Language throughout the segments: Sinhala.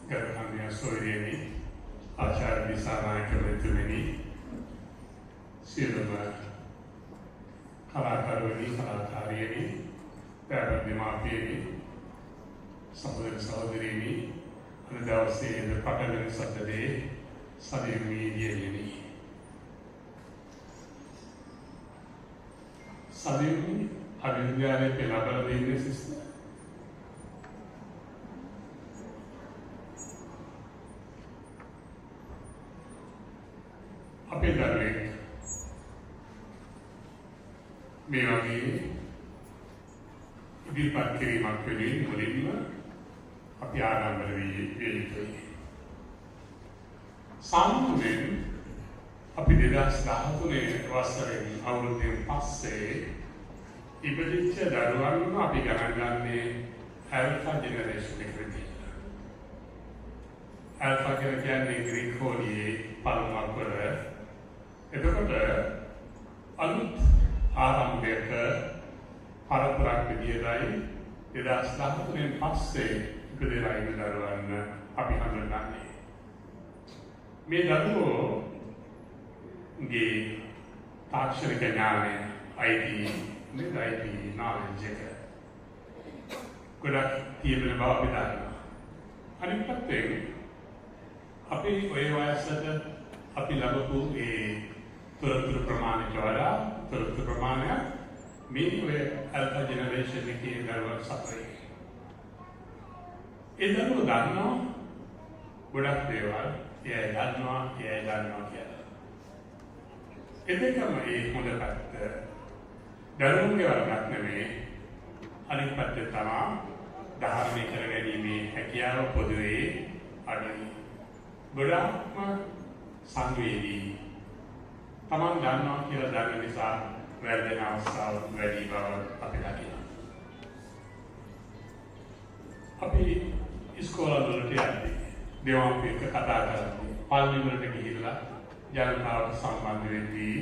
ගරුකන්‍ය සෝයේනි ආචාර්ය දිසානායක මෙතුමනි සියලුම කලාකාරවනි කලාකාරියනි පැවැත්මමාපියනි සහෝදර සහෝදරියනි අද දවසේ පටලැවිලි සද්දේ සදීමීදියනි සදීමී අවිද්‍යාවේ පෙළබල දෙන්නේ සිස්ටර් අපේ දරුවෙක් මේ වගේ ඉදිරිපත් කිරීමක් වෙනුවෙන් මුලින්ම අපි ආරම්භ වී යුතුයි. සාමාන්‍යයෙන් අපි 2013 වසරේ අවුරුද්දෙන් පස්සේ ඉපදිච්ච දරුවන්ව අපි ගණන් ගන්නේ ඇල්ෆා ජෙනරේෂන් එක විදිහට. ඇල්ෆා කියන්නේ ග්‍රීකෝලියේ පළමු අකුර. එතකොට අලුත් ආරම්භයක පරපුරක් විදියටයි 2013 පස්සේ ඉපදෙලා ඉන්න දරුවන් අපි හඳුන්වන්නේ. මේ දරුවෝගේ තාක්ෂණික ඥානය IT knowledge එක ගොඩක් තියෙන බව අපි දන්නවා. අනිත් පැත්තෙන් අපි ඔය වයසට අපි ලැබපු ඒ තොරතුරු ප්‍රමාණයට වඩා තොරතුරු ප්‍රමාණය මේ ඔය ඇල්ෆා ජෙනරේෂන් එකේ දරුවන් සපරේ. ඒ දරුවෝ දන්නවා ගොඩක් දේවල් එයා දන්නවා කියලා. එතකම ඒ හොඳ පැත්ත දරුවන්ගේ වරදක් නෙමෙයි. අනිත් පැත්ත තමයි ධාරණය කරගැනීමේ හැකියාව පොදුවේ අඩුයි. ගොඩක්ම සංවේදී තමන් දන්නවා කියලා දන්න නිසා වැරදෙන අවස්ථාව වැඩි බව අපි දකිනවා. අපි ඉස්කෝලවලට යද්දී දෙමාපියන්ට කතා කරද්දී පල්ලි වලට ගිහිල්ලා ජනතාවට සම්බන්ධ වෙද්දී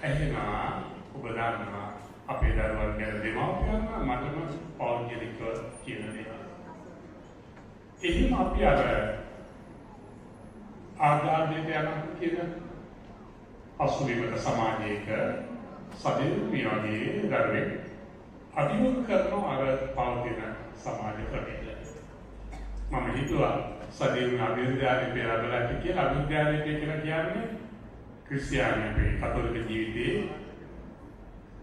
ඇහෙනවා ඔබ දන්නවා අපේ දරුවන් ගැන දෙමාපියන්ව මටම පෞද්ගලිකව කියන දේවල්. එහෙම අපි අර ආගාධයට යනවා කියන අසුවිමක සමාජයක සදීමී වගේ දරුවෙක් අභිමුඛ කරන අර පවතින සමාජ ක්‍රමයකට මම හිතුවා සදීමී අභිවෘද්ධිය පෙරබලට කියලා අභිවෘද්ධිය කියලා කියන්නේ ක්‍රිස්තියානි කතෝලික ජීවිතයේ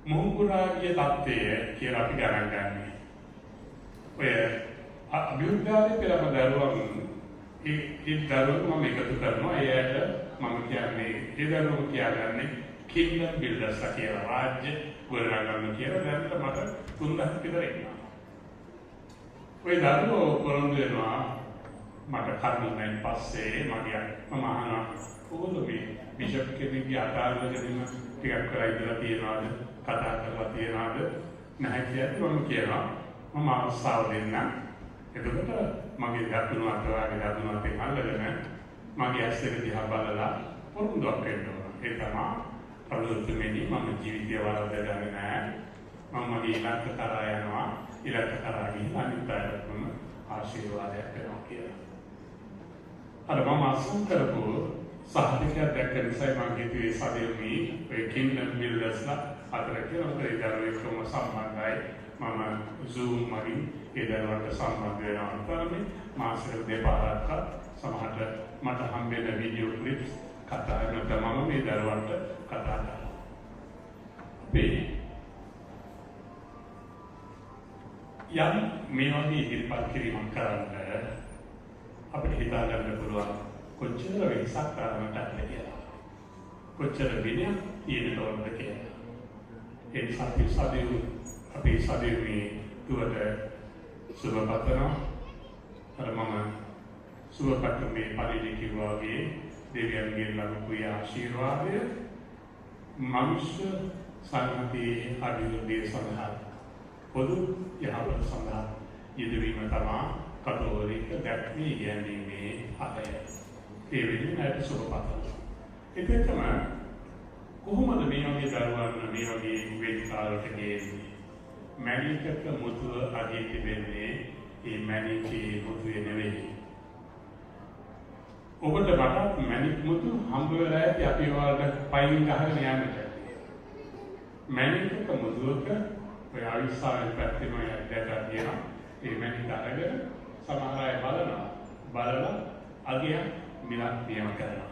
මොහුකුරාගේ தත්ත්වය කියලා අපි ගණන් ගන්නේ. ඔය අභිවෘද්ධිය පෙරබල දරුවන් ඒ දරුවෝ මම එකතු කරනවා. එයාට මම කියන්නේ ඒ දරුවෝ කියන්නේ කින්ඩම් බිල්ඩර්ස් කියලා රාජ්‍ය ගොඩනගන්න කියලා දැන් මට 300ක් විතර ඉන්නවා. ඔය දරුවෝ කොළඹ වෙනවා මට කර්මයෙන් පස්සේ මම අහනවා කොහොමද මේ බිෂප් කෙනෙක්ගේ අතාරවලදීම ටිකක් කරලා ඉඳලා තියනවාද කතා කරලා තියනවාද නැහැ කියලා මම කියනවා මම අවස්ථාව දෙන්නම්. එතකොට මගේ දකුණු අතවාගේ දකුණු අතේ අල්ලගෙන මගේ ඇස් දෙක දිහා බලලා පොරුන්දුවක් වෙන්න ඕන. ඒ තමයි අලුත්ෙමනි මම ජීවිතය වරදගන්නේ නැහැ. මම මගේ ඉලක්ක කරා යනවා. ඉලක්ක කරා ගිහින් අනිත් පැත්තටම ආශිර්වාදයක් වෙනවා කියලා. අර මම අසුන් කරපු සාහිත්‍යයක් දැක්ක නිසා මම හිතුවේ සදෙවි ඔය කින්ඩම් බිල්ඩර්ස්ලා අතර කියලා ඒ දරුවෙක්ම සම්බන්ධයි. මම Zoom වලින් ඒ දරුවන්ට සම්බන්ධ වෙනවා කරන්නේ මාසෙකට දෙපාරක් සමහරට මට හම්බෙන වීඩියෝ ක්ලිප්ස් කතා කරන මම මේ දරුවන්ට කතා කරනවා. යම් මේ වගේ ඉදිරිපත් කිරීමක් කරන්න අපිට හිතා ගන්න පුළුවන් කොච්චර වෙනසක් කරන්නට ඇද්ද කියලා. කොච්චර විනයක් තියෙන්න ඕනද කියලා. ඒ නිසා අපි සදීමී දුවට සුබ පතනවා. අර මම සුබ පතමේ පරිදි කිව්වා වගේ දෙවියන්ගේ ලැබපු ආශිර්වාදය මනුෂ්‍ය සංහතියේ අභිවෘද්ධිය සඳහා පොදු යහපත සඳහා යෙදවීම තමයි කතෝලික දැක්මේ ඉගැන්වීමේ අතය. ඒ වෙනුවෙන් සුබ පතනවා. ඒකම කොහොමද මේ වගේ දරුවන් මේ වගේ වේදිකාවලට ගේන්නේ? මැණිකක මුතුව අගේ තිබෙන්නේ ඒ මැණිකේ මුතුවේ නෙවෙයි. ඔබට මට මැණික් මුතු හම්බ වෙලා ඇති අපි වලට පයින් ගහගෙන යන්නට. මැණික්ක මුදුවක ඔය ආයුෂාවෙන් පැත්තේම දැකලා තියෙනවා. ඒ මැණික් අරගෙන සමහර අය බලලා අගය මිලක් නියම කරනවා.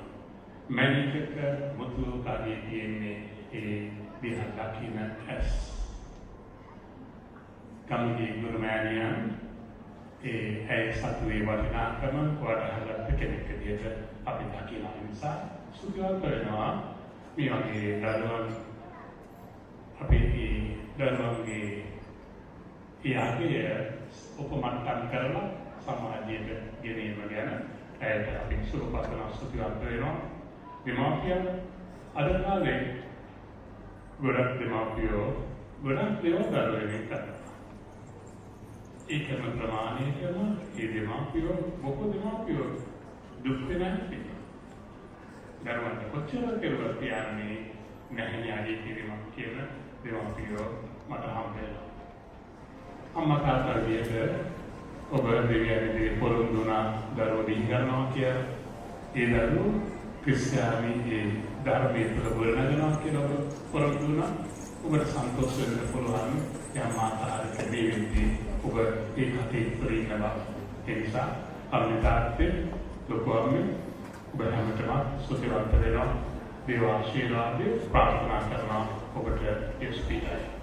මැණික්ක මුදුවක අගය තියෙන්නේ ඒ දිහා දකින්න ඇස්. කම්ගේ ගුරුමෑණියන් ඇය සතුවේ වටිනාකම වටහාගත්ත කෙනෙක් විදිහට අපි දකිනා නිසා සුදුසු කරනවා මේ වගේ දරුවන් අපි දරුවන්ගේ යාගේ උපමට්ටම් කරලා සමාජයට ගෙනීම ගැන ඇයට අපි සුරුපතන සුදුසු කරනවා. දෙමාපියන් අද කාලේ ගොඩක් දෙමාපියෝ ගොඩක් දේවල් දරුවෙන් කරනවා. ඒකම ප්‍රමාණයටම ඒ දෙමාපියෝ මොකද දෙමාපියෝ දුක් වෙනන්නේ දරුවන්ට කොච්චර කෙරුවත් කියන්නේ නැහැ යාගේ කිරීමක් කියන දෙමාපියෝ මට හම්බෙලා. අම්මා තාත්තා විදියට ඔබ දෙවියන්ගේ පොරොන්දුනා දරුවෝ දින් ගන්නවා කියලා ඒ දරුවෝ ක්‍රිස්තියානි ඒ ධර්මයේ තුල ගොඩනගනවා කියලා ඔබ පොරොන්දුනා ඔබට සන්තෝෂ වෙන්න පුළුවන් යම් ආකාරයක දෙවියන්ගේ ඔබ ඒ කටේ ප්‍රේරණා ඒ නිසා අමිතාත්තේ ලොකුවන්නේ ඔබ හැමතෙම සුඛවන්ත වෙනවා දේව ආශිර්වාදේ ප්‍රාර්ථනා කරනවා ඔබට ස්පීකර්